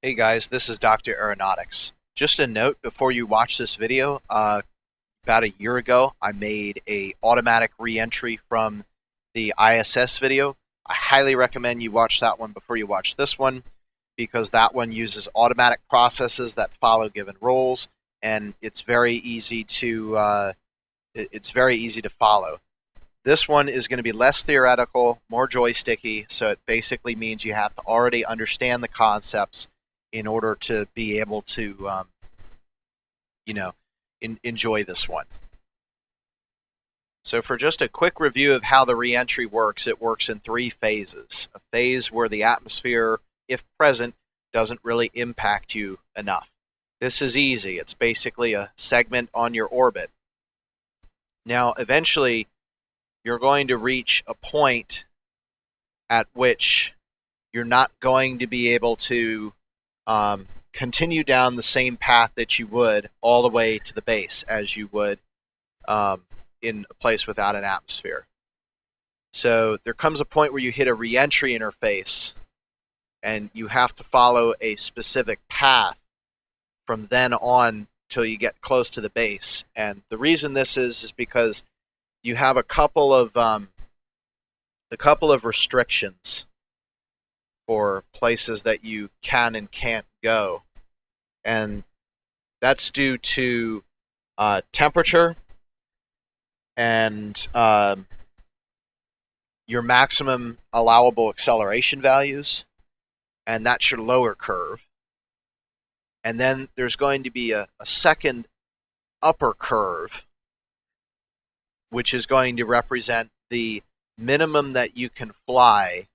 Hey guys, this is Dr. Aeronautics. Just a note before you watch this video, about a year ago I made a automatic reentry from the ISS video. I highly recommend you watch that one before you watch this one because that one uses automatic processes that follow given rules, and it's very easy to follow. This one is going to be less theoretical, more joysticky, so it basically means you have to already understand the concepts in order to be able to, enjoy this one. So for just a quick review of how the reentry works, it works in three phases. A phase where the atmosphere, if present, doesn't really impact you enough. This is easy. It's basically a segment on your orbit. Now, eventually, you're going to reach a point at which you're not going to be able to continue down the same path that you would all the way to the base as you would in a place without an atmosphere. So there comes a point where you hit a reentry interface and you have to follow a specific path from then on till you get close to the base. And the reason this is because you have a couple of restrictions for places that you can and can't go, and that's due to temperature and your maximum allowable acceleration values, and that's your lower curve. And then there's going to be a second upper curve, which is going to represent the minimum that you can fly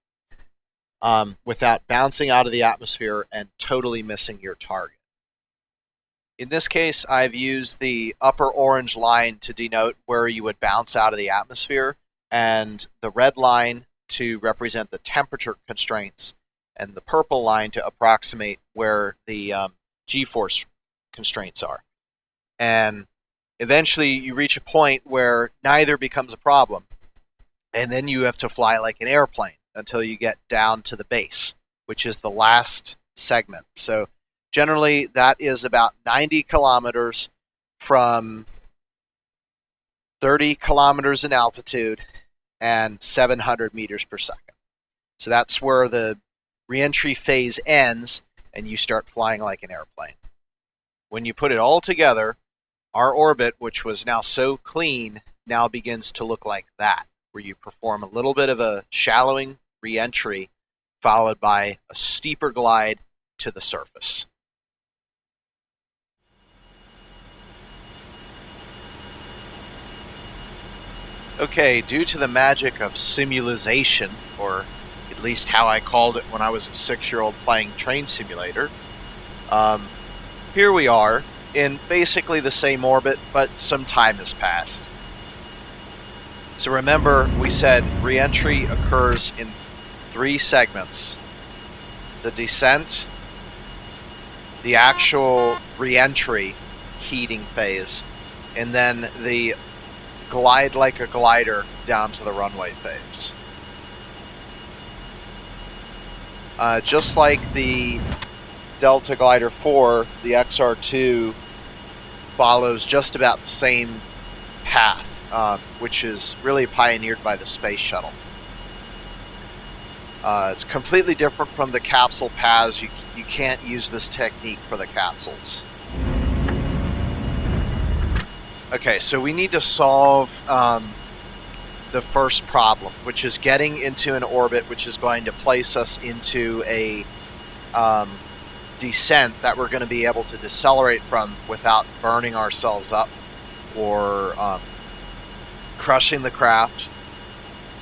without bouncing out of the atmosphere and totally missing your target. In this case, I've used the upper orange line to denote where you would bounce out of the atmosphere, and the red line to represent the temperature constraints, and the purple line to approximate where the G-force constraints are. And eventually you reach a point where neither becomes a problem, and then you have to fly like an airplane until you get down to the base, which is the last segment. So generally that is about 90 kilometers from 30 kilometers in altitude and 700 meters per second. So that's where the reentry phase ends and you start flying like an airplane. When you put it all together, our orbit, which was now so clean, now begins to look like that, where you perform a little bit of a shallowing reentry followed by a steeper glide to the surface. Okay, due to the magic of simulation, or at least how I called it when I was a 6-year-old playing Train Simulator, here we are in basically the same orbit, but some time has passed. So remember, we said reentry occurs in 3 segments: the descent, the actual reentry heating phase, and then the glide like a glider down to the runway phase. Just like the Delta Glider 4, the XR-2 follows just about the same path, which is really pioneered by the space shuttle. It's completely different from the capsule paths. You can't use this technique for the capsules. Okay, so we need to solve the first problem, which is getting into an orbit which is going to place us into a descent that we're going to be able to decelerate from without burning ourselves up or crushing the craft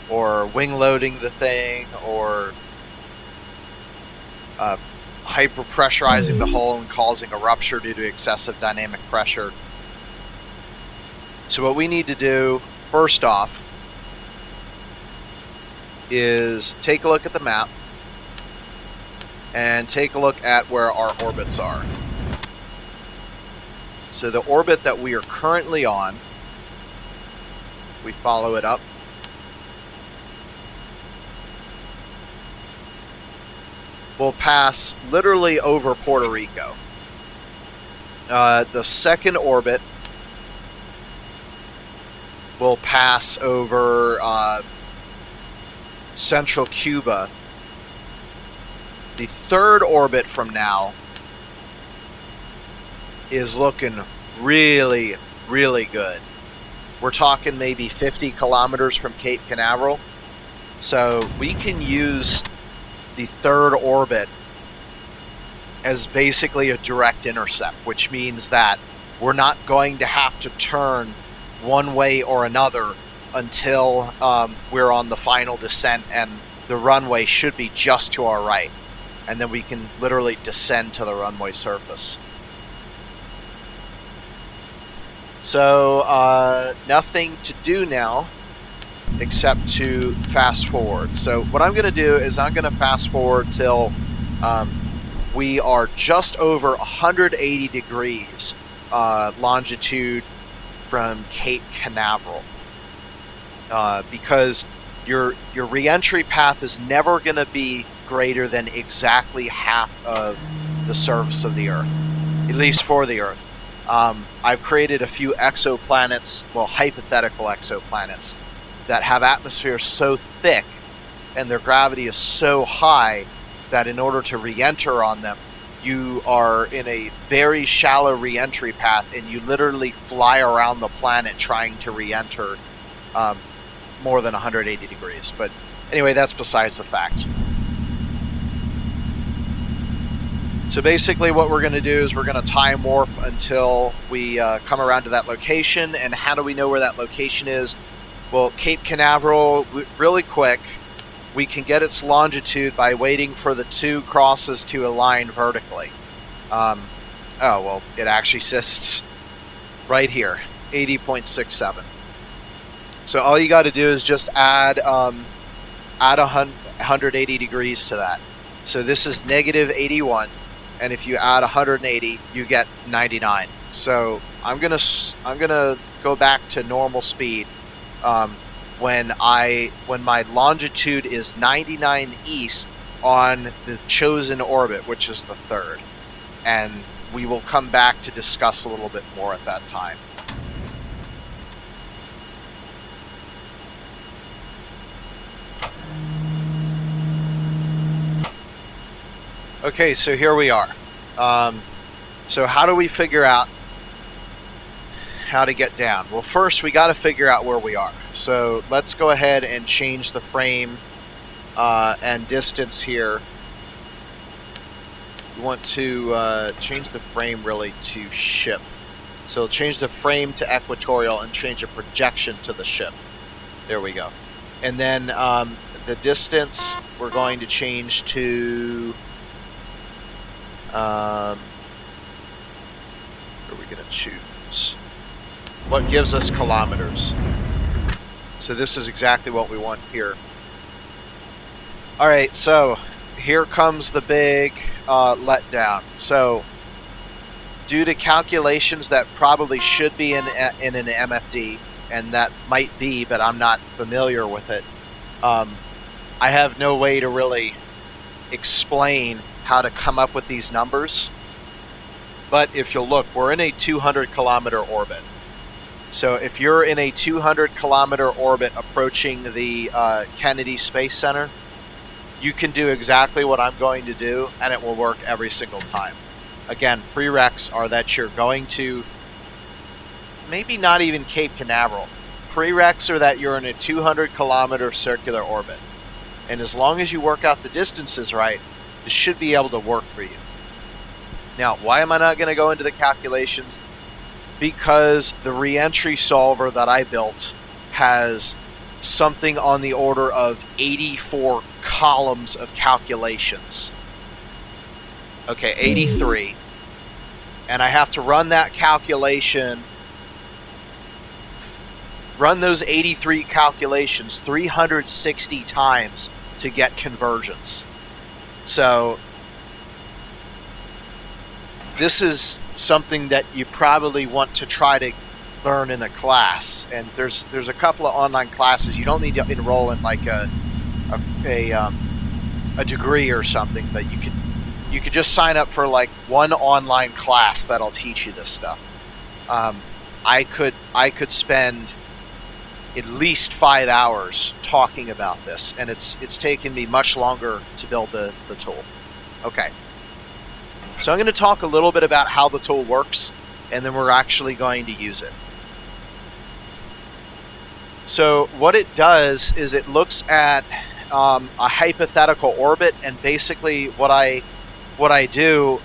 or wing loading the thing or hyper pressurizing the hull and causing a rupture due to excessive dynamic pressure. So what we need to do first off is take a look at the map and take a look at where our orbits are. So the orbit that we are currently on, we follow it up. will pass literally over Puerto Rico. The second orbit will pass over central Cuba. The third orbit from now is looking really, really good. We're talking maybe 50 kilometers from Cape Canaveral. So we can use the third orbit as basically a direct intercept, which means that we're not going to have to turn one way or another until we're on the final descent, and the runway should be just to our right. And then we can literally descend to the runway surface. So nothing to do now except to fast forward. So what I'm going to do is I'm going to fast forward till we are just over 180 degrees longitude from Cape Canaveral, because your reentry path is never going to be greater than exactly half of the surface of the Earth, at least for the Earth. I've created a few exoplanets, well, hypothetical exoplanets, that have atmospheres so thick and their gravity is so high that in order to re-enter on them, you are in a very shallow re-entry path, and you literally fly around the planet trying to re-enter more than 180 degrees. But anyway, that's besides the fact. So basically what we're going to do is we're going to time warp until we come around to that location. And how do we know where that location is? Well, Cape Canaveral, really quick, we can get its longitude by waiting for the two crosses to align vertically. Oh, well, it actually sits right here, 80.67. So all you got to do is just add 180 degrees to that. So this is negative 81. And if you add 180, you get 99. So I'm gonna go back to normal speed when my longitude is 99 east on the chosen orbit, which is the third, and we will come back to discuss a little bit more at that time. Okay, so here we are. So how do we figure out how to get down? Well, first we got to figure out where we are. So let's go ahead and change the frame and distance here. We want to change the frame really to ship. So change the frame to equatorial and change the projection to the ship. There we go. And then the distance we're going to change to... what are we going to choose? What gives us kilometers? So this is exactly what we want here. All right, so here comes the big letdown. So due to calculations that probably should be in an MFD, and that might be, but I'm not familiar with it, I have no way to really explain how to come up with these numbers. But if you'll look, we're in a 200 kilometer orbit. So if you're in a 200 kilometer orbit approaching the Kennedy Space Center, you can do exactly what I'm going to do, and it will work every single time. Again, prereqs are that you're going to, maybe not even Cape Canaveral. Prereqs are that you're in a 200 kilometer circular orbit. And as long as you work out the distances right, this should be able to work for you. Now, why am I not going to go into the calculations? Because the reentry solver that I built has something on the order of 84 columns of calculations. Okay, 83. And I have to run that calculation, run those 83 calculations 360 times to get convergence. So this is something that you probably want to try to learn in a class, and there's a couple of online classes. You don't need to enroll in like a a degree or something, but you could just sign up for like one online class that'll teach you this stuff. I could spend at least 5 hours talking about this, and it's taken me much longer to build the tool. Okay, so I'm going to talk a little bit about how the tool works, and then we're actually going to use it. So what it does is it looks at a hypothetical orbit, and basically what I do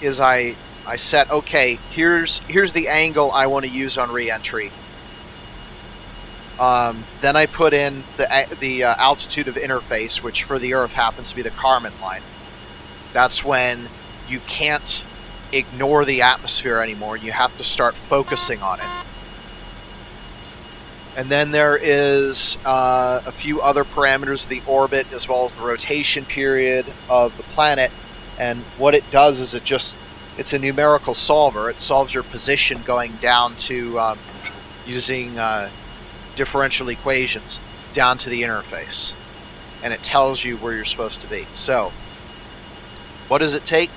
is I set, okay, here's the angle I want to use on reentry. Then I put in the altitude of interface, which for the Earth happens to be the Kármán line. That's when you can't ignore the atmosphere anymore. You have to start focusing on it. And then there is a few other parameters of the orbit, as well as the rotation period of the planet. And what it does is it's a numerical solver. It solves your position going down to using differential equations down to the interface. And it tells you where you're supposed to be. So, what does it take?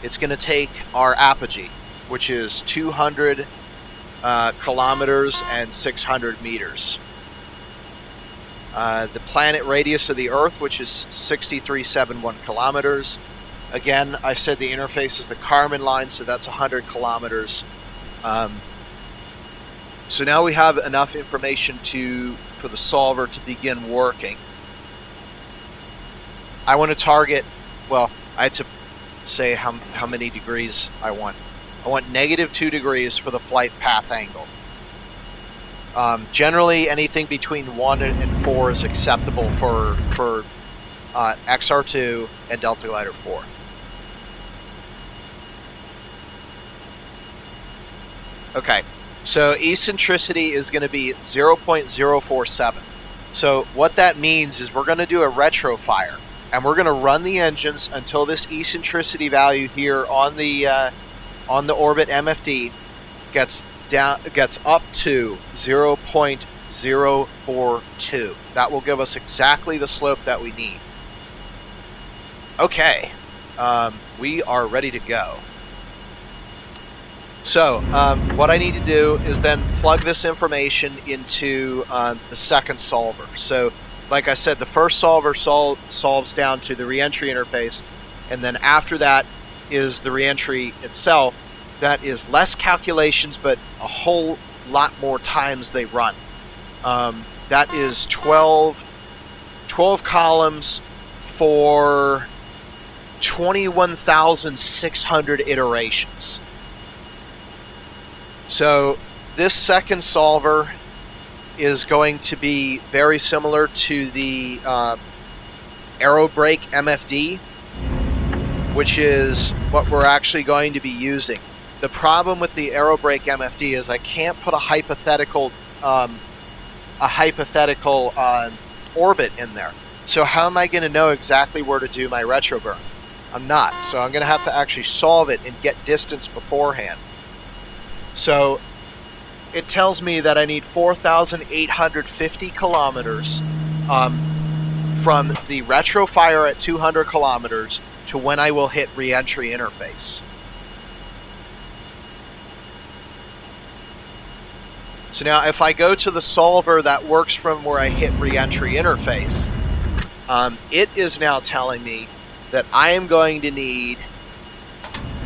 It's going to take our apogee, which is 200 kilometers and 600 meters. The planet radius of the Earth, which is 6371 kilometers. Again, I said the interface is the Kármán line, so that's 100 kilometers. So now we have enough information for the solver to begin working. I want to target, well, I had to say how many degrees I want. I want -2 degrees for the flight path angle. Generally, anything between 1 and 4 is acceptable for XR2 and Delta Glider 4. Okay, so eccentricity is going to be 0.047. So what that means is we're going to do a retrofire, and we're going to run the engines until this eccentricity value here on the orbit MFD gets up to 0.042. That will give us exactly the slope that we need. Okay, we are ready to go. So what I need to do is then plug this information into the second solver. So like I said, the first solver solves down to the reentry interface, and then after that is the reentry itself. That is less calculations, but a whole lot more times they run. That is 12 columns for 21,600 iterations. So this second solver is going to be very similar to the Aerobrake MFD, which is what we're actually going to be using. The problem with the Aerobrake MFD is I can't put a hypothetical orbit in there. So how am I going to know exactly where to do my retroburn? I'm not. So I'm going to have to actually solve it and get distance beforehand. So it tells me that I need 4,850 kilometers from the retrofire at 200 kilometers to when I will hit reentry interface. So now if I go to the solver that works from where I hit reentry interface, it is now telling me that I am going to need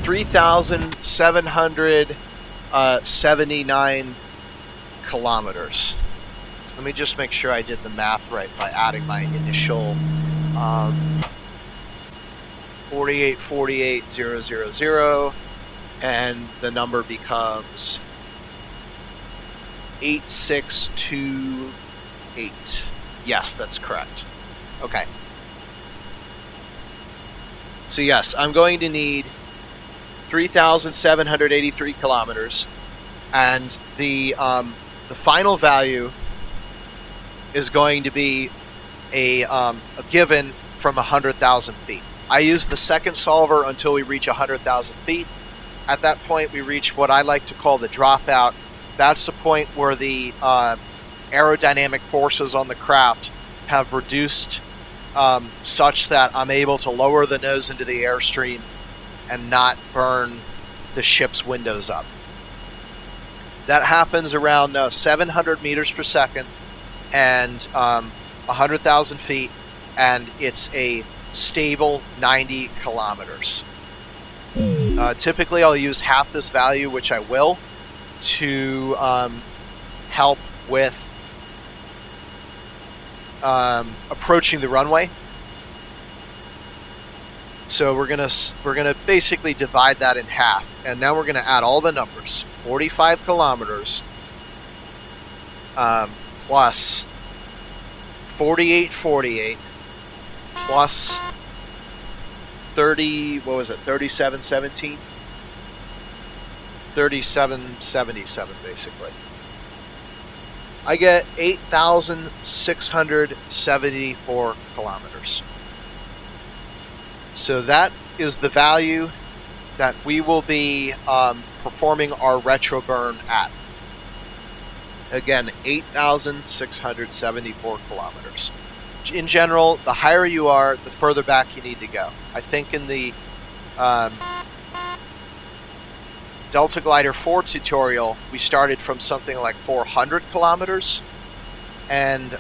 3,779 kilometers. So let me just make sure I did the math right by adding my initial 48,000, and the number becomes 8628. Yes, that's correct. Okay. So yes, I'm going to need 3,783 kilometers, and the final value is going to be a given from 100,000 feet. I use the second solver until we reach 100,000 feet. At that point, we reach what I like to call the dropout. That's the point where the aerodynamic forces on the craft have reduced such that I'm able to lower the nose into the airstream and not burn the ship's windows up. That happens around 700 meters per second and 100,000 feet, and it's a stable 90 kilometers. Typically, I'll use half this value, which I will, to help with approaching the runway. So we're gonna basically divide that in half, and now we're gonna add all the numbers. 45 kilometers plus 4848 plus 30, what was it, 3717? 3777 basically. I get 8,674 kilometers. So that is the value that we will be performing our retro burn at. Again, 8,674 kilometers. In general, the higher you are, the further back you need to go. I think in the Delta Glider 4 tutorial, we started from something like 400 kilometers, and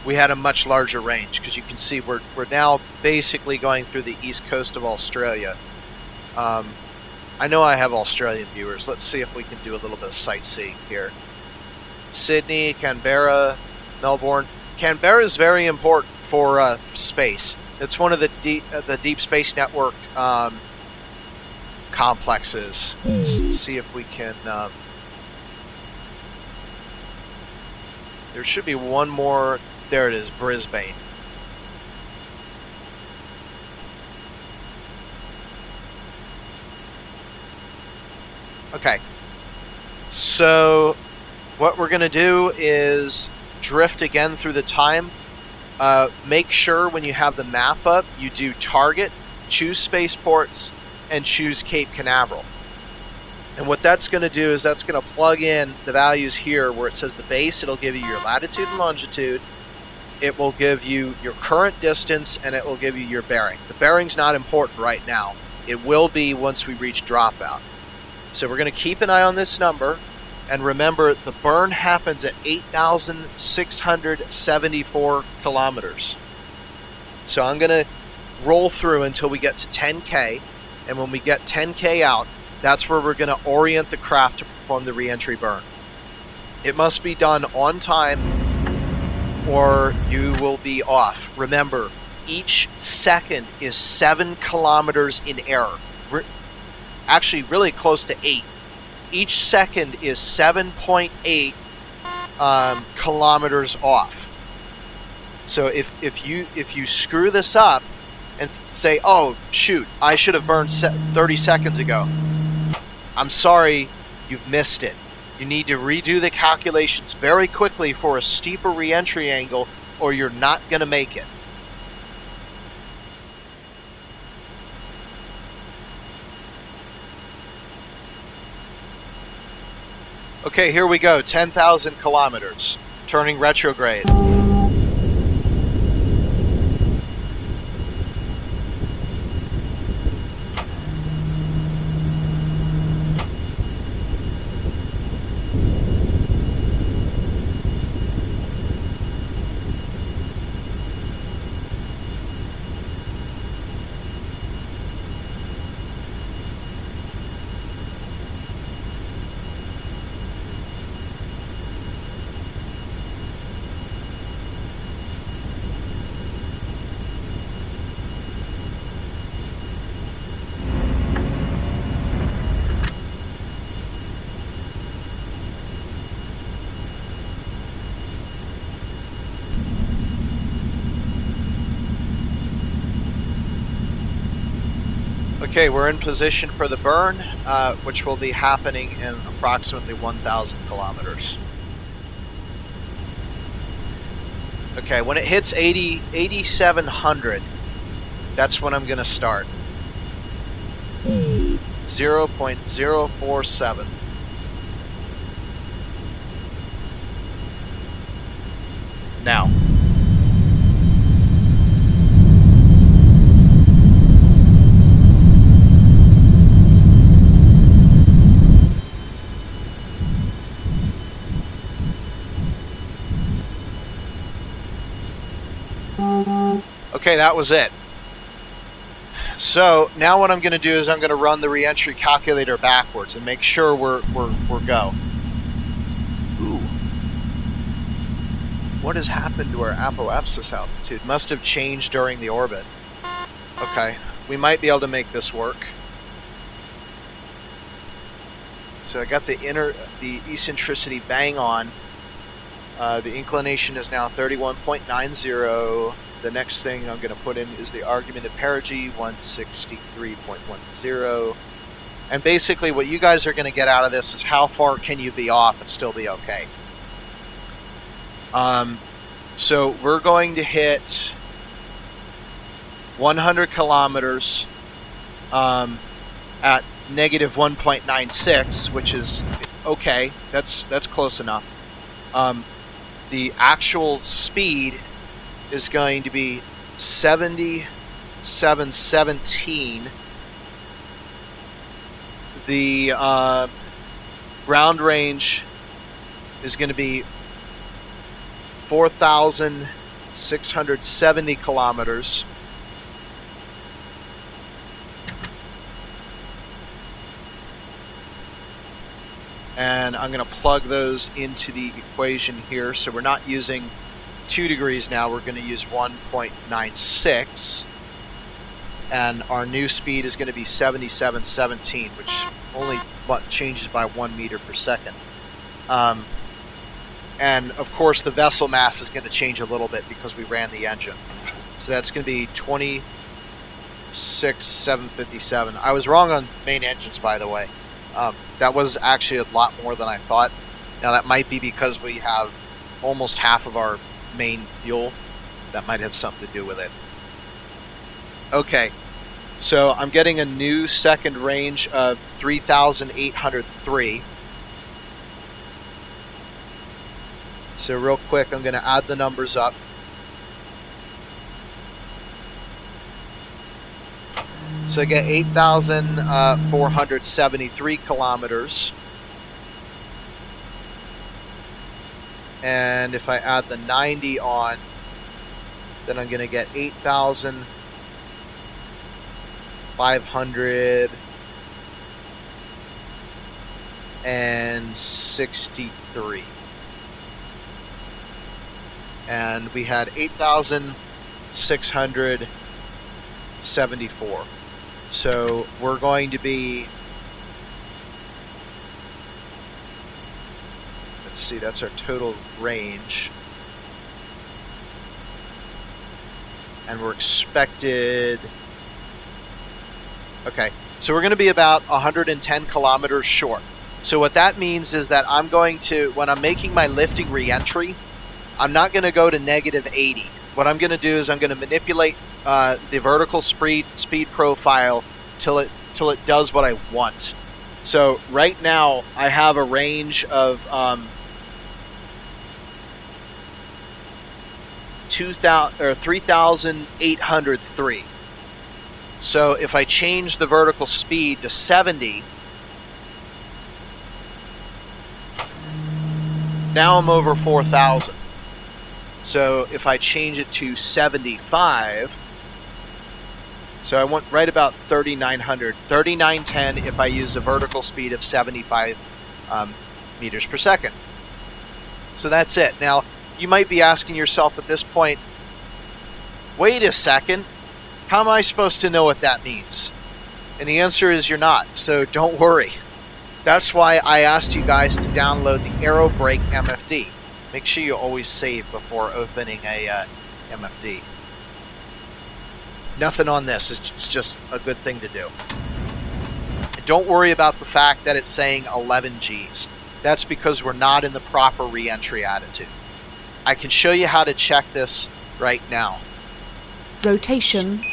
we had a much larger range, because you can see we're now basically going through the east coast of Australia. I know I have Australian viewers. Let's see if we can do a little bit of sightseeing here. Sydney, Canberra, Melbourne. Canberra is very important for space. It's one of the Deep Space Network complexes. Let's see if we can... there should be one more. There it is, Brisbane. Okay. So what we're going to do is drift again through the time. Make sure when you have the map up, you do target, choose spaceports, and choose Cape Canaveral. And what that's going to do is that's going to plug in the values here where it says the base. It'll give you your latitude and longitude. It will give you your current distance, and it will give you your bearing. The bearing's not important right now. It will be once we reach dropout. So we're going to keep an eye on this number. And remember, the burn happens at 8,674 kilometers. So I'm going to roll through until we get to 10K. And when we get 10K out, that's where we're going to orient the craft to perform the reentry burn. It must be done on time or you will be off. Remember, each second is 7 kilometers in error. Actually, really close to 8. Each second is 7.8 kilometers off. So if you screw this up and say, oh shoot, I should have burned 30 seconds ago, I'm sorry, you've missed it. You need to redo the calculations very quickly for a steeper reentry angle, or you're not going to make it. Okay, here we go, 10,000 kilometers, turning retrograde. Okay, we're in position for the burn, which will be happening in approximately 1,000 kilometers. Okay, when it hits 8,700, that's when I'm going to start. 0.047. Now. Okay, that was it. So now what I'm going to do is I'm going to run the reentry calculator backwards and make sure we're go. Ooh. What has happened to our apoapsis altitude? Must have changed during the orbit. Okay, we might be able to make this work. So I got the eccentricity bang on. The inclination is now 31.90. The next thing I'm going to put in is the argument of perigee, 163.10. And basically what you guys are going to get out of this is how far can you be off and still be okay. So we're going to hit 100 kilometers at negative 1.96, which is okay. That's close enough. The actual speed is going to be 7717. The ground range is going to be 4,670 kilometers. And I'm going to plug those into the equation here. So we're not using 2 degrees now, we're going to use 1.96. And our new speed is going to be 7717, which only changes by 1 meter per second. And of course the vessel mass is going to change a little bit because we ran the engine. So that's going to be 26,757. I was wrong on main engines, by the way. That was actually a lot more than I thought. Now that might be because we have almost half of our main fuel. That might have something to do with it. Okay, so I'm getting a new second range of 3,803. So real quick, I'm going to add the numbers up. So I get 8,473 kilometers. And if I add the 90 on, then I'm going to get 8,563. And we had 8,674. So we're going to be, let's see, that's our total range. And we're expected, okay, so we're going to be about 110 kilometers short. So what that means is that I'm going to, when I'm making my lifting reentry, I'm not going to go to negative 80. What I'm going to do is I'm going to manipulate the vertical speed profile till it does what I want. So right now I have a range of 3,803. So if I change the vertical speed to 70, now I'm over 4,000. So if I change it to 75, so I want right about 3,900, 3,910 if I use a vertical speed of 75 meters per second. So that's it. Now, you might be asking yourself at this point, wait a second, how am I supposed to know what that means? And the answer is you're not, so don't worry. That's why I asked you guys to download the AeroBrake MFD. Make sure you always save before opening a MFD. Nothing on this, it's just a good thing to do. And don't worry about the fact that it's saying 11 Gs. That's because we're not in the proper reentry attitude. I can show you how to check this right now. Rotation.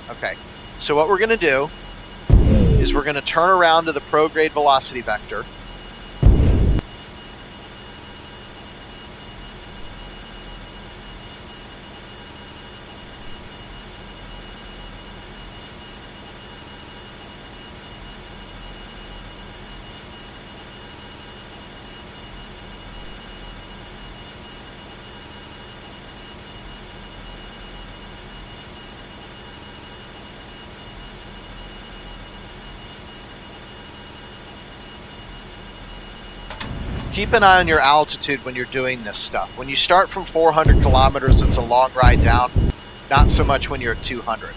Okay, so what we're going to do is we're going to turn around to the prograde velocity vector. keep an eye on your altitude when you're doing this stuff. When you start from 400 kilometers, it's a long ride down. Not so much when you're at 200.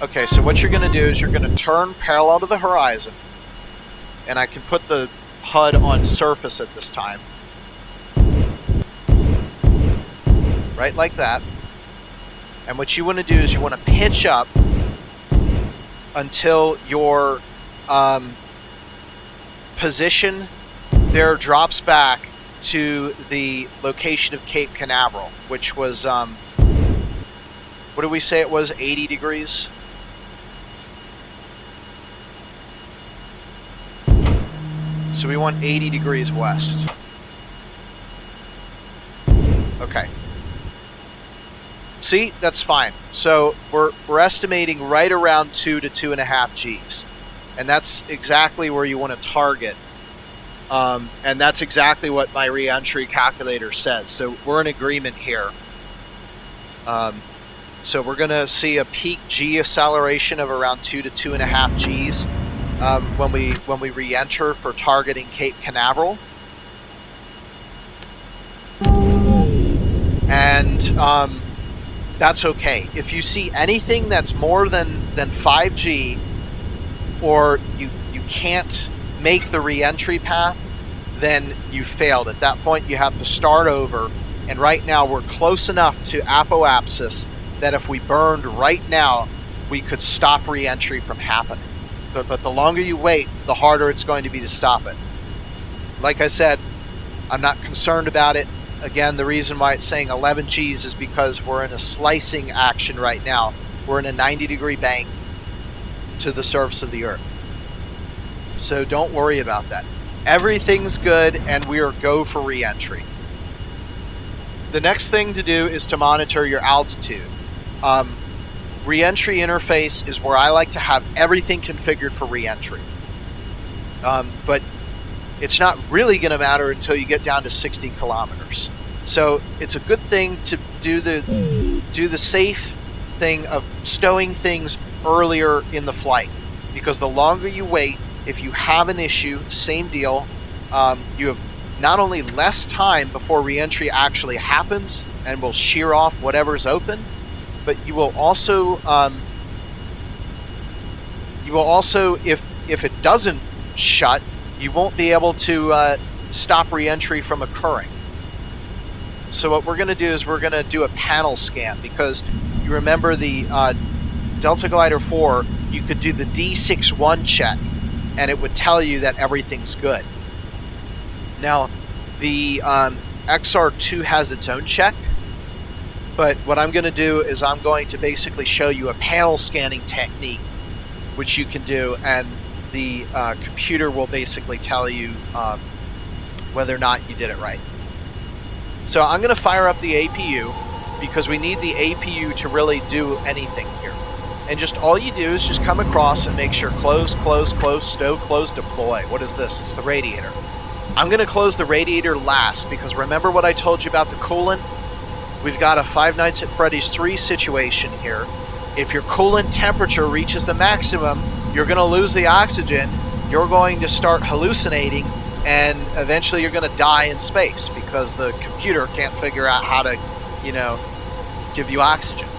Okay, so what you're going to do is you're going to turn parallel to the horizon. And I can put the HUD on surface at this time. Right like that. And what you want to do is you want to pitch up until your position there drops back to the location of Cape Canaveral, which was, what did we say it was, 80 degrees? So we want 80 degrees west. Okay. See, that's fine. So we're estimating right around 2 to 2.5 Gs. And that's exactly where you want to target. And that's exactly what my reentry calculator says. So we're in agreement here. So we're going to see a peak G acceleration of around 2 to 2.5 Gs when we re-enter for targeting Cape Canaveral. And that's okay. If you see anything that's more than 5G, or you can't make the re-entry path, then you failed. At that point, you have to start over. And right now, we're close enough to apoapsis that if we burned right now, we could stop re-entry from happening. But the longer you wait, the harder it's going to be to stop it. Like I said, I'm not concerned about it. Again, the reason why it's saying 11 Gs is because we're in a slicing action right now. We're in a 90-degree bank to the surface of the Earth. So don't worry about that. Everything's good, and we are go for re-entry. The next thing to do is to monitor your altitude. Re-entry interface is where I like to have everything configured for re-entry. But it's not really going to matter until you get down to 60 kilometers. So it's a good thing to do the safe thing of stowing things earlier in the flight, because the longer you wait, if you have an issue, same deal. You have not only less time before reentry actually happens and will shear off whatever's open, but you will also if it doesn't shut, you won't be able to stop reentry from occurring. So what we're going to do is we're going to do a panel scan, because you remember the Delta Glider 4, you could do the D61 check and it would tell you that everything's good. Now, the XR-2 has its own check, but what I'm going to do is I'm going to basically show you a panel scanning technique, which you can do, and the computer will basically tell you whether or not you did it right. So I'm going to fire up the APU, because we need the APU to really do anything here. And just all you do is just come across and make sure close, close, close, stow, close, deploy. What is this? It's the radiator. I'm going to close the radiator last, because remember what I told you about the coolant? We've got a Five Nights at Freddy's 3 situation here. If your coolant temperature reaches the maximum, you're going to lose the oxygen, you're going to start hallucinating, and eventually you're going to die in space, because the computer can't figure out how to, give you oxygen.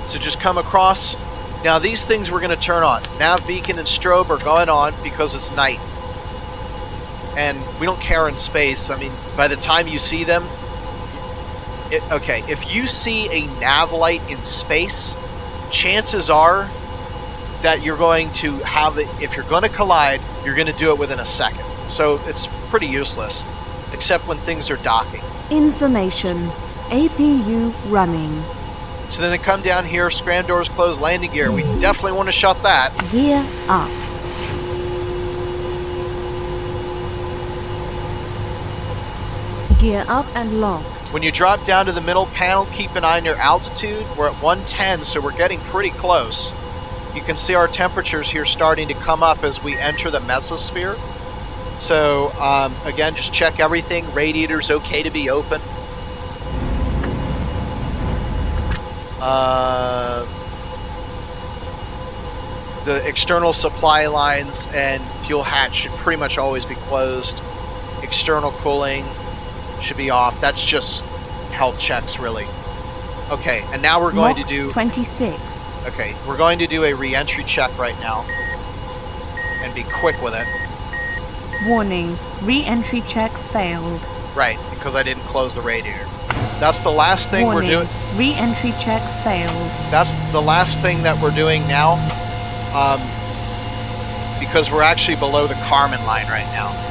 So just come across. Now these things we're going to turn on. Nav, beacon, and strobe are going on because it's night. And we don't care in space. I mean, by the time you see them, okay, if you see a nav light in space, chances are that you're going to have it, if you're going to collide, you're going to do it within a second. So it's pretty useless, except when things are docking. Information. APU running. So then I come down here, scram doors closed, landing gear. We definitely want to shut that. Gear up. Gear up and locked. When you drop down to the middle panel, keep an eye on your altitude. We're at 110, so we're getting pretty close. You can see our temperatures here starting to come up as we enter the mesosphere. So again, just check everything. Radiator's okay to be open. The external supply lines and fuel hatch should pretty much always be closed. External cooling should be off. That's just health checks, really. Okay, and now we're going to do... 26. Okay, we're going to do a re-entry check right now. And be quick with it. Warning, re-entry check failed. Right, because I didn't close the radiator. That's the last thing Warning, we're doing. Re-entry check failed. That's the last thing that we're doing now. Because we're actually below the Kármán line right now.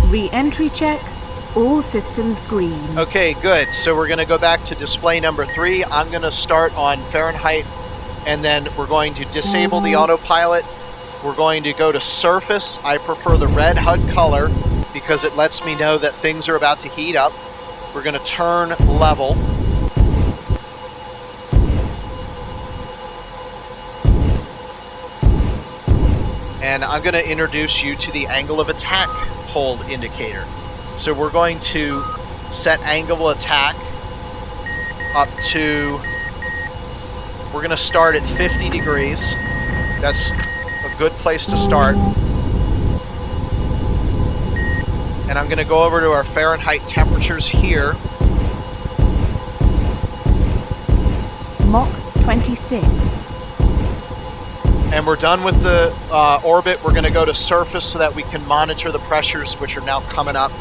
Re-entry check. All systems green. Okay, good. So we're going to go back to display number 3. I'm going to start on Fahrenheit, and then we're going to disable the autopilot. We're going to go to surface. I prefer the red HUD color because it lets me know that things are about to heat up. We're going to turn level. And I'm going to introduce you to the angle of attack hold indicator. So we're going to set angle of attack up to, we're going to start at 50 degrees. That's a good place to start. And I'm going to go over to our Fahrenheit temperatures here. Mach 26. And we're done with the orbit. We're going to go to surface so that we can monitor the pressures, which are now coming up.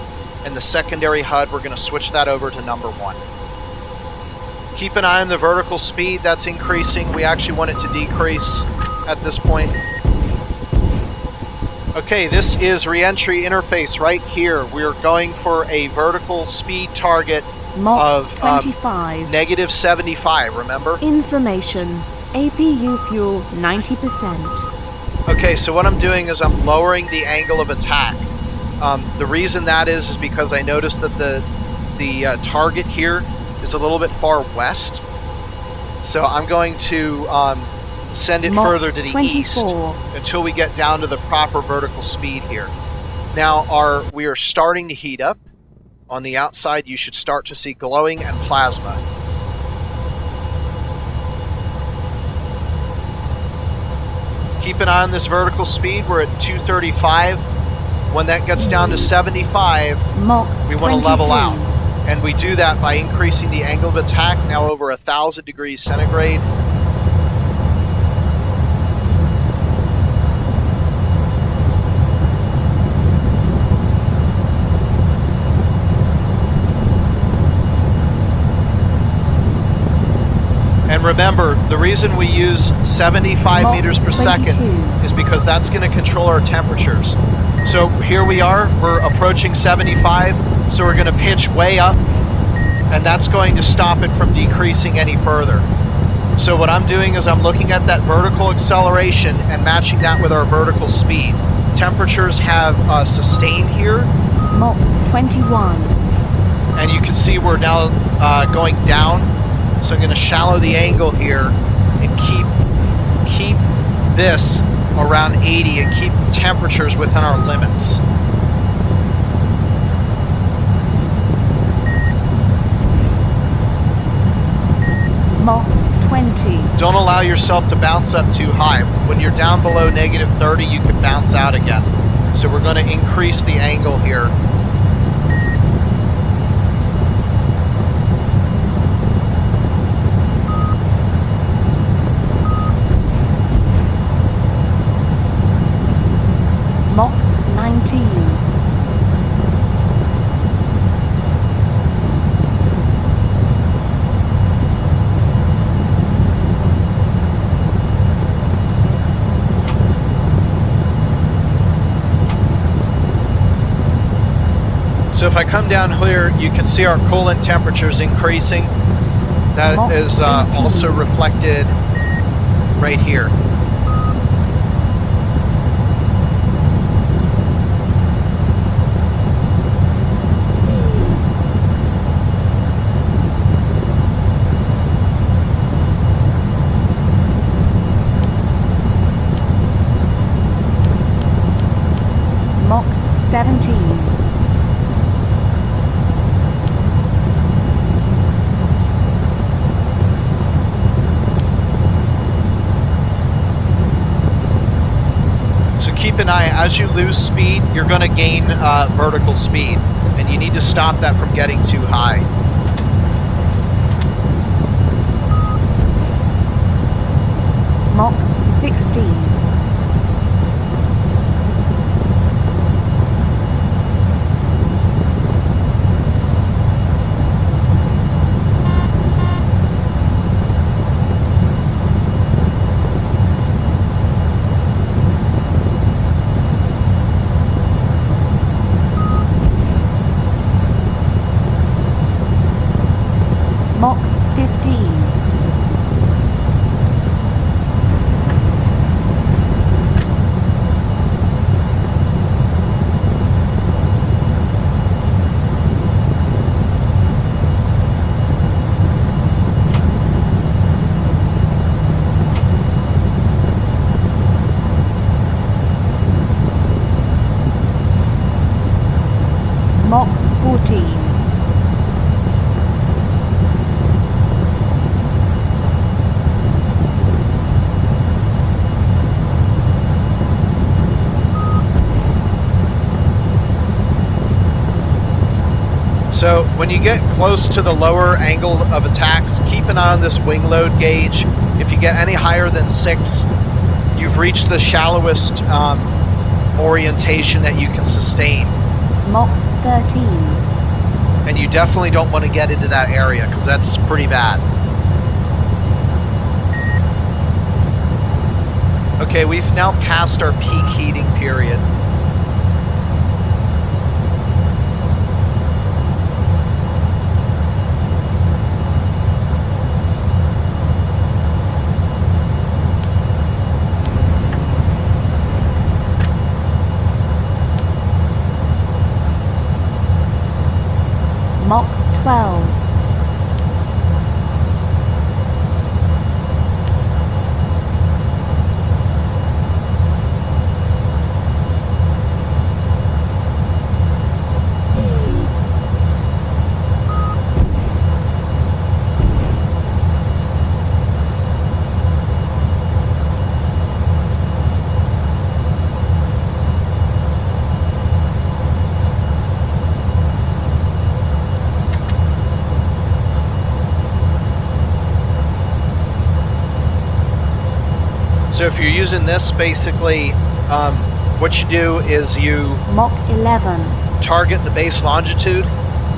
And the secondary HUD, we're going to switch that over to number 1. Keep an eye on the vertical speed. That's increasing. We actually want it to decrease at this point. Okay, this is reentry interface right here. We're going for a vertical speed target Mach of 25. negative 75, remember? Information. APU fuel 90%. Okay, so what I'm doing is I'm lowering the angle of attack. The reason that is because I noticed that the target here is a little bit far west. So I'm going to send it Mach further to the 24. east until we get down to the proper vertical speed here. Now we are starting to heat up. On the outside, you should start to see glowing and plasma. Keep an eye on this vertical speed. We're at 235. When that gets down to 75, Mach we want to level 23. out. And we do that by increasing the angle of attack, now over 1,000 degrees centigrade. And remember, the reason we use 75 Mach meters per 22. second is because that's going to control our temperatures. So here we are, we're approaching 75, so we're going to pitch way up, and that's going to stop it from decreasing any further. So what I'm doing is I'm looking at that vertical acceleration and matching that with our vertical speed. Temperatures have sustained here. Mach 21. And you can see we're now going down. So I'm going to shallow the angle here and keep this around 80 and keep temperatures within our limits. Mach 20. Don't allow yourself to bounce up too high. When you're down below negative 30, you can bounce out again. So we're going to increase the angle here. Mach 19. So if I come down here, you can see our coolant temperatures increasing. That Mach is 18. also reflected right here. Mach 17. keep an eye. As you lose speed, you're going to gain vertical speed, and you need to stop that from getting too high. Mach 16. Mach 15. Mach 14. So when you get close to the lower angle of attacks, keep an eye on this wing load gauge. If you get any higher than 6, you've reached the shallowest orientation that you can sustain. Mach 13. And you definitely don't want to get into that area because that's pretty bad. Okay, we've now passed our peak heating period. Mach 12. So if you're using this, basically what you do is you Mach 11. target the base longitude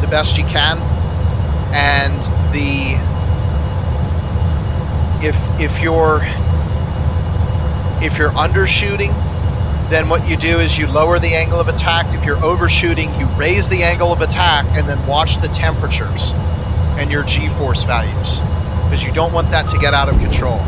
the best you can, and if you're undershooting, then what you do is you lower the angle of attack. If you're overshooting, you raise the angle of attack and then watch the temperatures and your G-force values, because you don't want that to get out of control.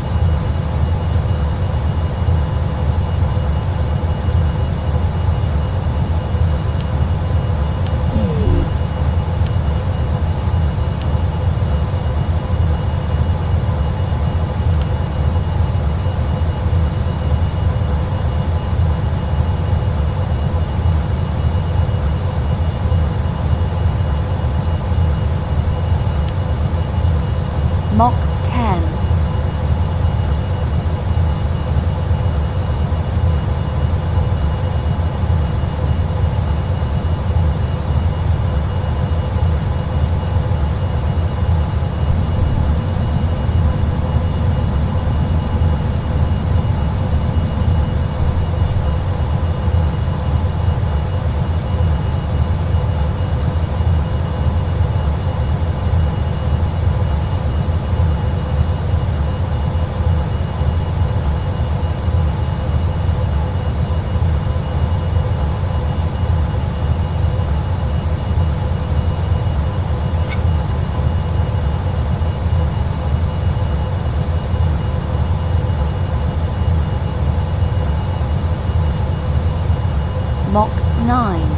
Mach 10. Mach 9.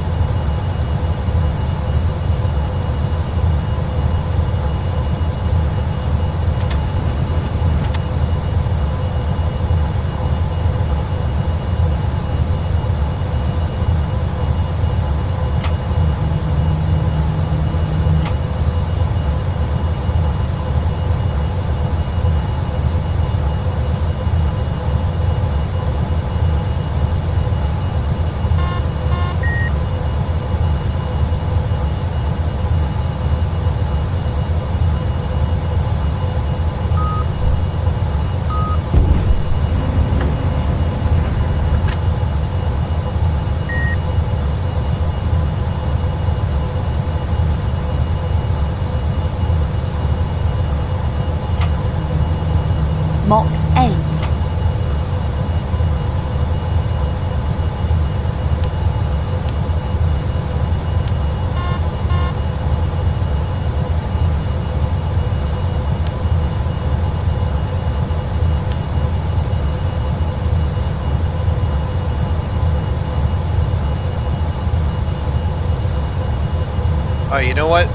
Oh, you know what?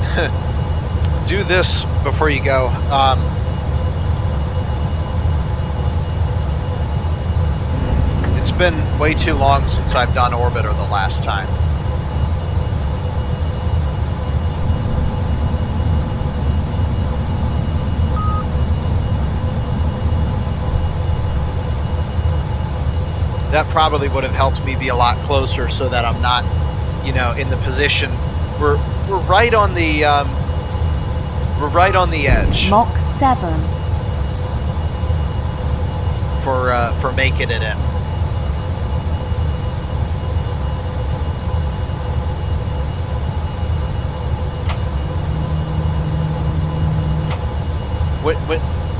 Do this before you go. It's been way too long since I've done orbiter the last time. That probably would have helped me be a lot closer so that I'm not, you know, in the position. We're right on the edge. Mach 7. For making it in.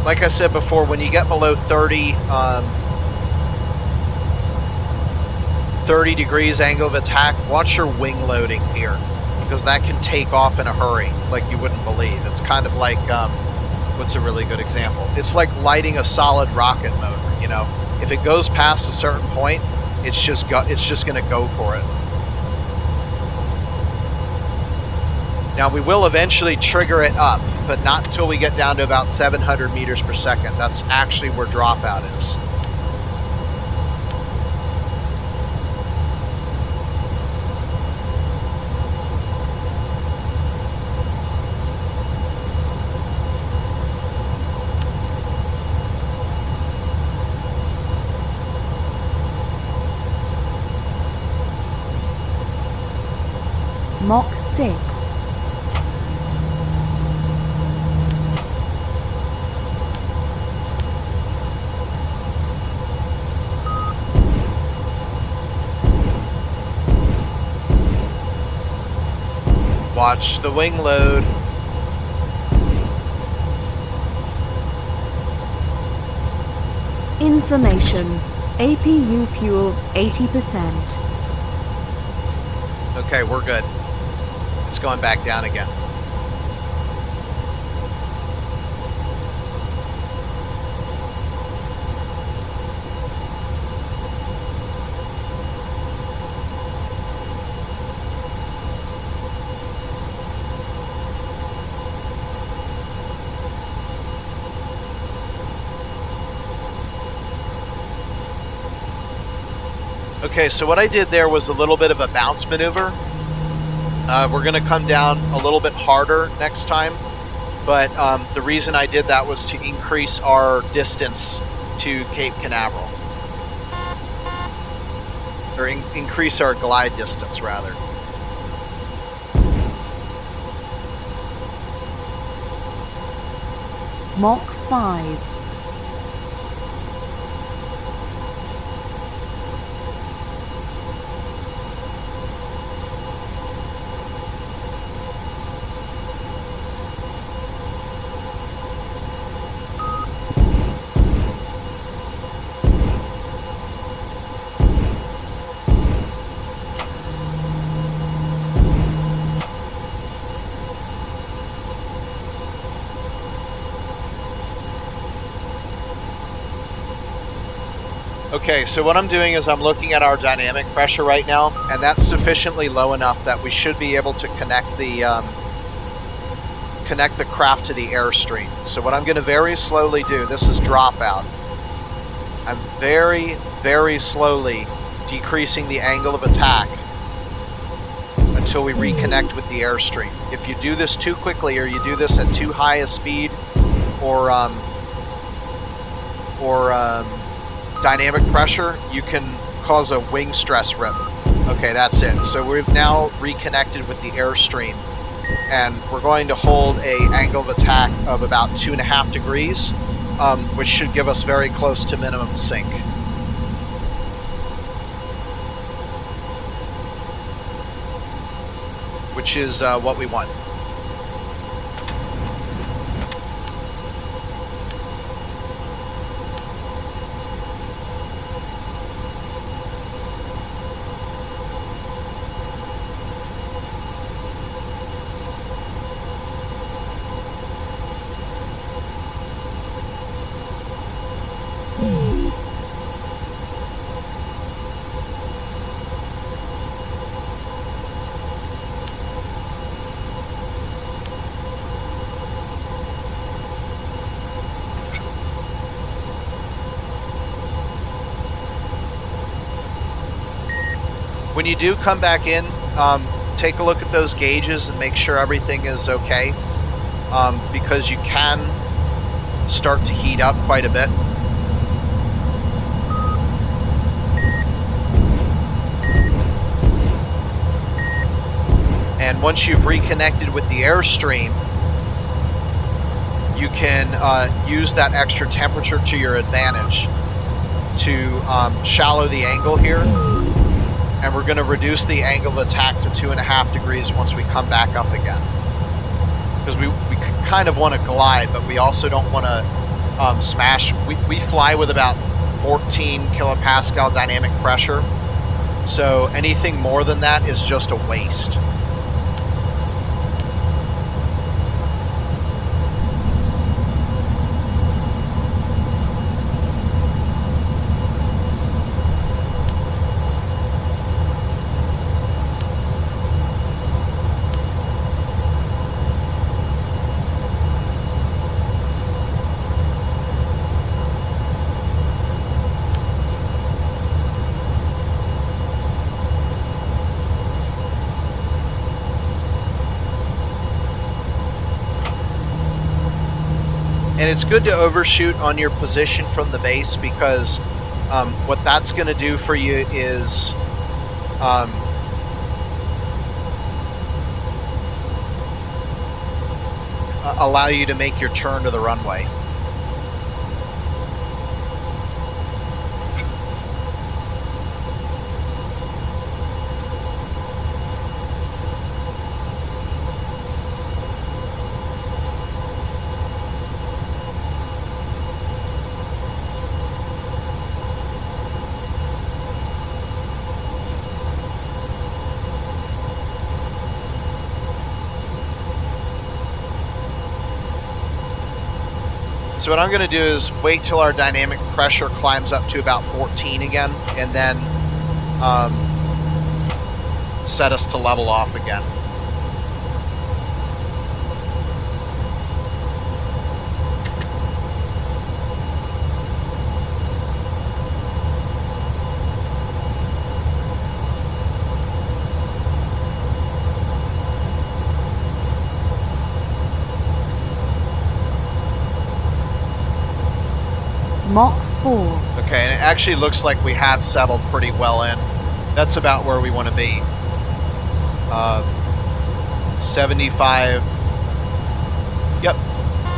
Like I said before, when you get below 30 degrees angle of attack, watch your wing loading here, because that can take off in a hurry like you wouldn't believe. It's kind of like, what's a really good example? It's like lighting a solid rocket motor, you know? If it goes past a certain point, it's just going to go for it. Now, we will eventually trigger it up, but not until we get down to about 700 meters per second. That's actually where dropout is. Mach 6. Watch the wing load. Information. APU fuel 80%. Okay, we're good. It's going back down again. Okay, so what I did there was a little bit of a bounce maneuver. We're going to come down a little bit harder next time, but the reason I did that was to increase our distance to Cape Canaveral. Or increase our glide distance, rather. Mach 5. Okay, so what I'm doing is I'm looking at our dynamic pressure right now, and that's sufficiently low enough that we should be able to connect the craft to the airstream. So what I'm going to very slowly do, this is dropout. I'm very, very slowly decreasing the angle of attack until we reconnect with the airstream. If you do this too quickly, or you do this at too high a speed, or dynamic pressure, you can cause a wing stress rip. Okay, that's it. So we've now reconnected with the airstream, and we're going to hold an angle of attack of about 2.5 degrees, which should give us very close to minimum sync. Which is what we want. When you do come back in, take a look at those gauges and make sure everything is okay, because you can start to heat up quite a bit. And once you've reconnected with the airstream, you can use that extra temperature to your advantage to shallow the angle here. And we're going to reduce the angle of attack to 2.5 degrees once we come back up again. Because we kind of want to glide, but we also don't want to smash. We fly with about 14 kilopascal dynamic pressure. So anything more than that is just a waste. And it's good to overshoot on your position from the base, because what that's going to do for you is allow you to make your turn to the runway. So what I'm going to do is wait till our dynamic pressure climbs up to about 14 again, and then set us to level off again. Mach 4. Okay, and it actually looks like we have settled pretty well in. That's about where we want to be. 75. Yep.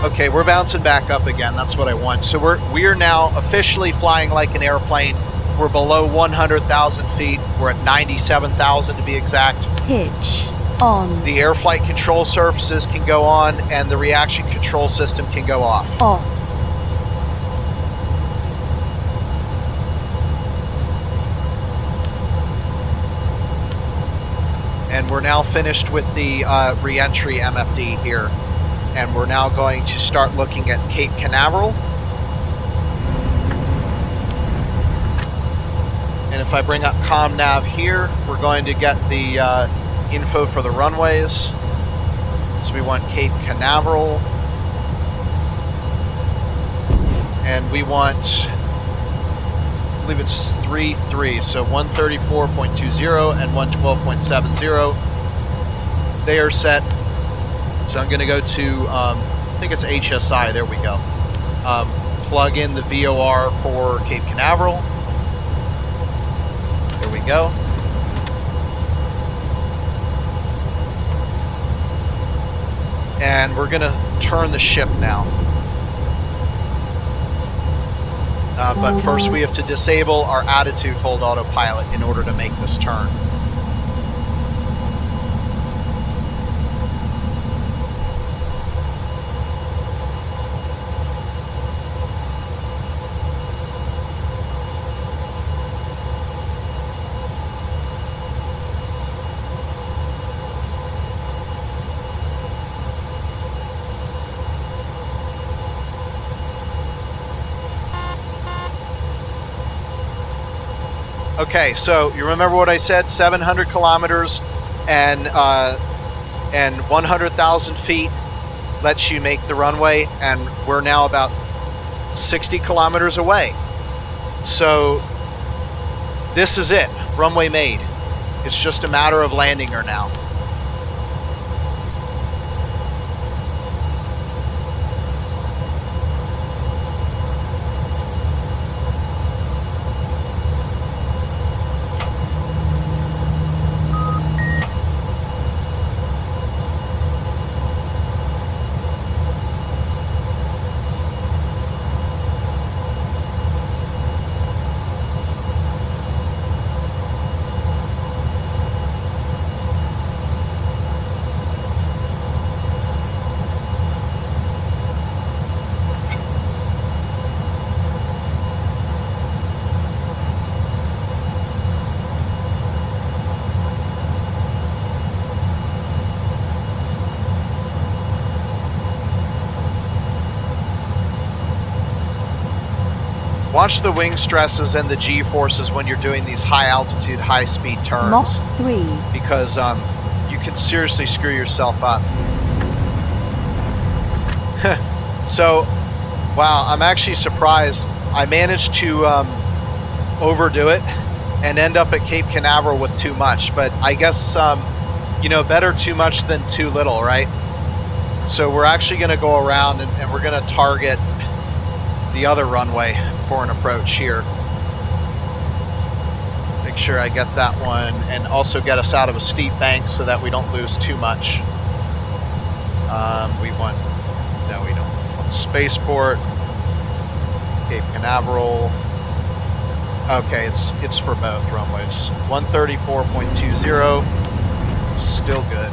Okay, we're bouncing back up again. That's what I want. So we are now officially flying like an airplane. We're below 100,000 feet. We're at 97,000 to be exact. Pitch on. The air flight control surfaces can go on, and the reaction control system can go off. Off. And we're now finished with the reentry MFD here. And we're now going to start looking at Cape Canaveral. And if I bring up ComNav here, we're going to get the info for the runways. So we want Cape Canaveral. And we want, I believe it's 3.3, so 134.20 and 112.70. They are set. So I'm going to go to, I think it's HSI, there we go. Plug in the VOR for Cape Canaveral. There we go. And we're going to turn the ship now. But first we have to disable our attitude hold autopilot in order to make this turn. Okay, so you remember what I said? 700 kilometers and 100,000 feet lets you make the runway, and we're now about 60 kilometers away. So this is it, runway made. It's just a matter of landing her now. Watch the wing stresses and the G-forces when you're doing these high-altitude, high-speed turns. Mach 3. Because you can seriously screw yourself up. So, wow, I'm actually surprised. I managed to overdo it and end up at Cape Canaveral with too much. But I guess, you know, better too much than too little, right? So we're actually going to go around and we're going to target the other runway for an approach here. Make sure I get that one and also get us out of a steep bank so that we don't lose too much. We want Spaceport, Cape Canaveral. Okay, it's for both runways. 134.20, still good.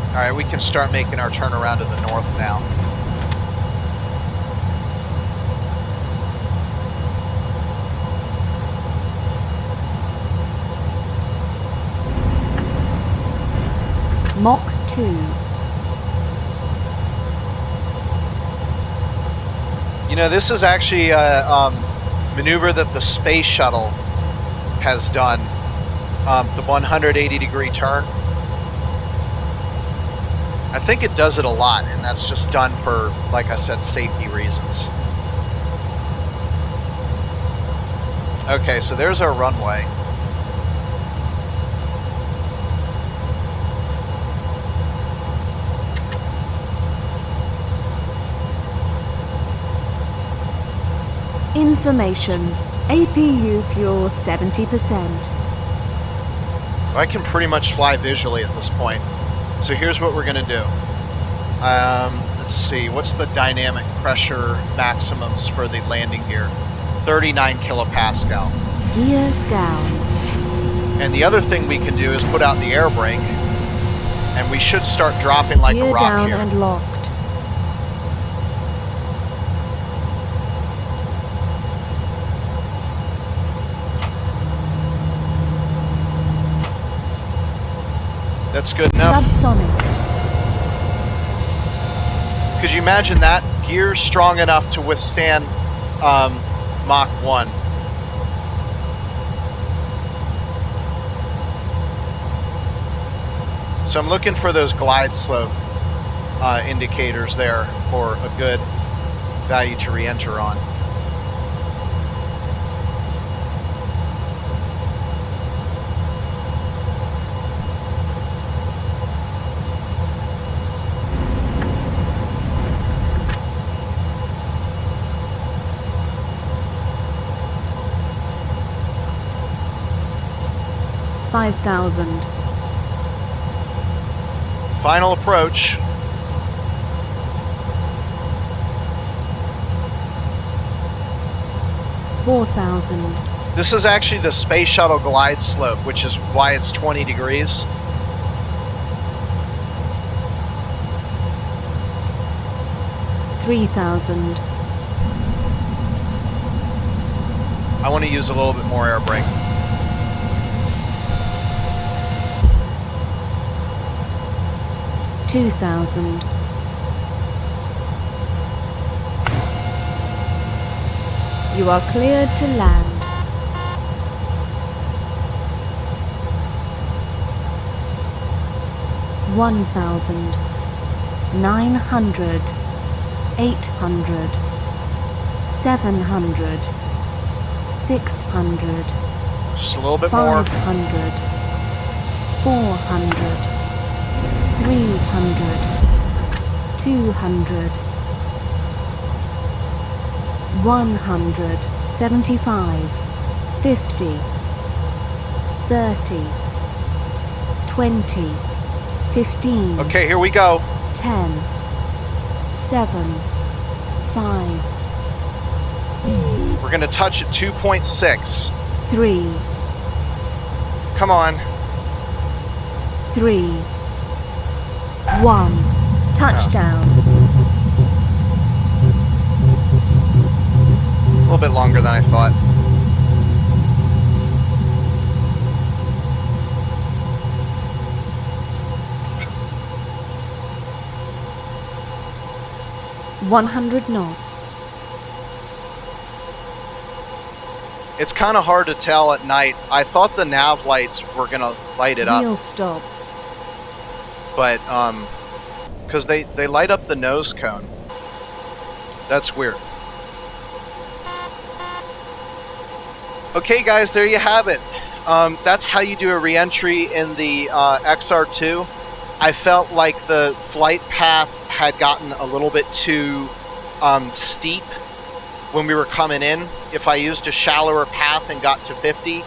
All right, we can start making our turn around to the north now. Mach 2. You know, this is actually a maneuver that the space shuttle has done, the 180-degree turn. I think it does it a lot, and that's just done for, like I said, safety reasons. Okay, so there's our runway. Information. APU fuel 70%. I can pretty much fly visually at this point. So here's what we're going to do. Let's see, what's the dynamic pressure maximums for the landing gear? 39 kilopascal. Gear down. And the other thing we can do is put out the air brake, and we should start dropping like Gear a rock down here. and locked. That's good enough. Subsonic. Could you imagine that? Gear's strong enough to withstand Mach 1. So I'm looking for those glide slope indicators there for a good value to re-enter on. $5,000. Final approach. $4,000. This is actually the space shuttle glide slope, which is why it's 20 degrees. $3,000. I want to use a little bit more air brake. $2,000. You are cleared to land. 1,000, 900, 800, 700, 600, Just a little bit more. 500, 400, 300, 200, 100, 75, 50, 30, 20, 15. Okay, here we go. 10, 7, 5, We're gonna touch at 2.6. 3, Come on. 3, 1. Touchdown. A little bit longer than I thought. Oh. 100 knots. It's kind of hard to tell at night. I thought the nav lights were gonna light it up. Wheel stop. But because they light up the nose cone. That's weird. Okay guys, there you have it. That's how you do a re-entry in the XR-2. I felt like the flight path had gotten a little bit too steep when we were coming in. If I used a shallower path and got to 50,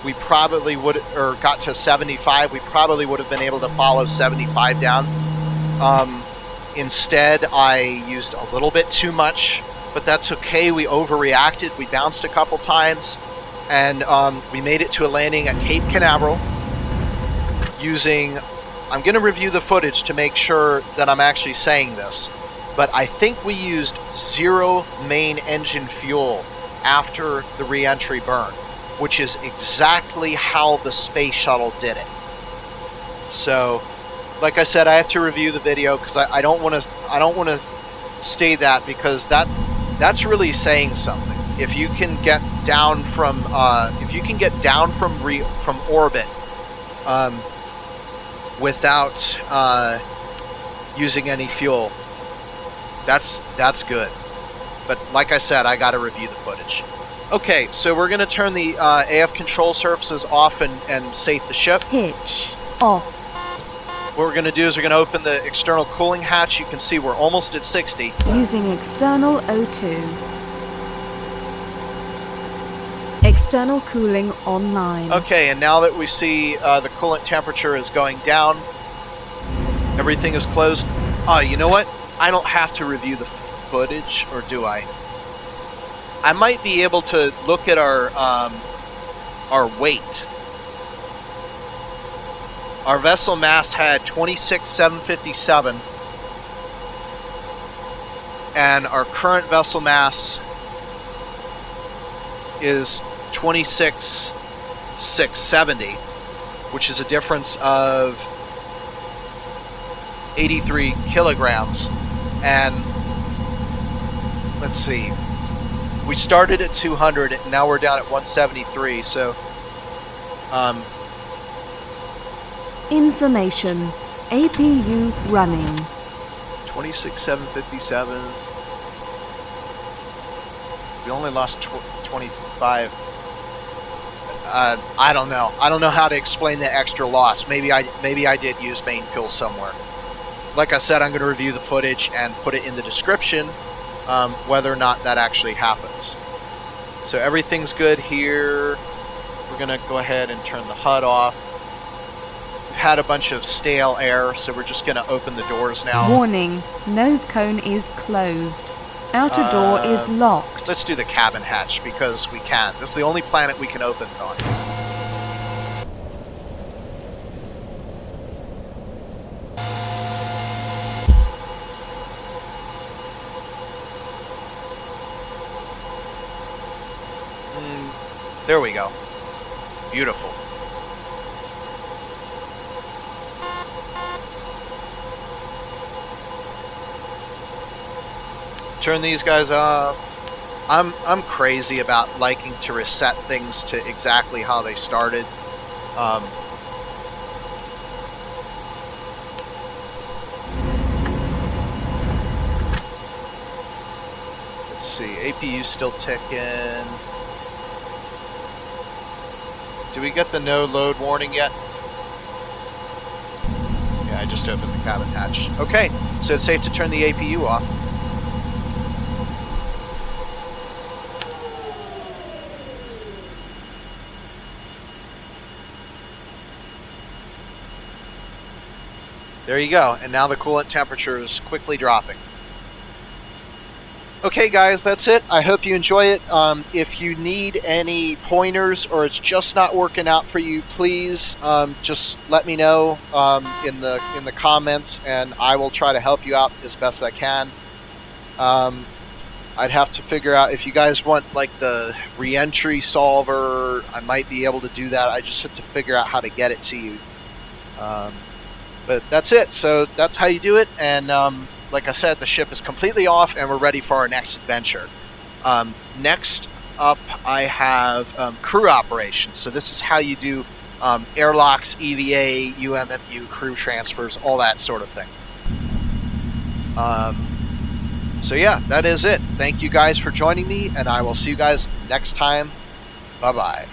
we probably would, or got to 75, we probably would have been able to follow 75 down. Instead, I used a little bit too much, but that's okay. We overreacted. We bounced a couple times, and we made it to a landing at Cape Canaveral using, I'm going to review the footage to make sure that I'm actually saying this, but I think we used 0 main engine fuel after the re-entry burn, which is exactly how the space shuttle did it. So, like I said, I have to review the video because I don't want to say that, because that's really saying something. If you can get down from from orbit without using any fuel, that's good. But like I said, I got to review the footage. Okay, so we're going to turn the AF control surfaces off and safe the ship. Pitch off. What we're going to do is we're going to open the external cooling hatch. You can see we're almost at 60. Using external O2. External cooling online. Okay, and now that we see the coolant temperature is going down, everything is closed. You know what? I don't have to review the footage, or do I? I might be able to look at our weight. Our vessel mass had 26,757, and our current vessel mass is 26,670, which is a difference of 83 kilograms. And let's see, we started at 200 and now we're down at 173. So information. APU running. 26,757. We only lost 25. I don't know. I don't know how to explain the extra loss. Maybe I did use main fuel somewhere. Like I said, I'm going to review the footage and put it in the description, whether or not that actually happens. So everything's good here. We're going to go ahead and turn the HUD off. We've had a bunch of stale air, so we're just going to open the doors now. Warning, nose cone is closed. Outer door is locked. Let's do the cabin hatch because we can. This is the only planet we can open it on. There we go. Beautiful. Turn these guys off. I'm crazy about liking to reset things to exactly how they started. let's see, APU still ticking. Do we get the no load warning yet? Yeah, I just opened the cabin hatch. Okay, so it's safe to turn the APU off. There you go, and now the coolant temperature is quickly dropping. Okay guys, that's it. I hope you enjoy it. If you need any pointers or it's just not working out for you, please just let me know in the comments, and I will try to help you out as best I can. I'd have to figure out if you guys want like the reentry solver. I might be able to do that. I just have to figure out how to get it to you. But that's it. So that's how you do it. And like I said, the ship is completely off and we're ready for our next adventure. Next up, I have crew operations. So this is how you do airlocks, EVA, UMMU, crew transfers, all that sort of thing. So yeah, that is it. Thank you guys for joining me, and I will see you guys next time. Bye-bye.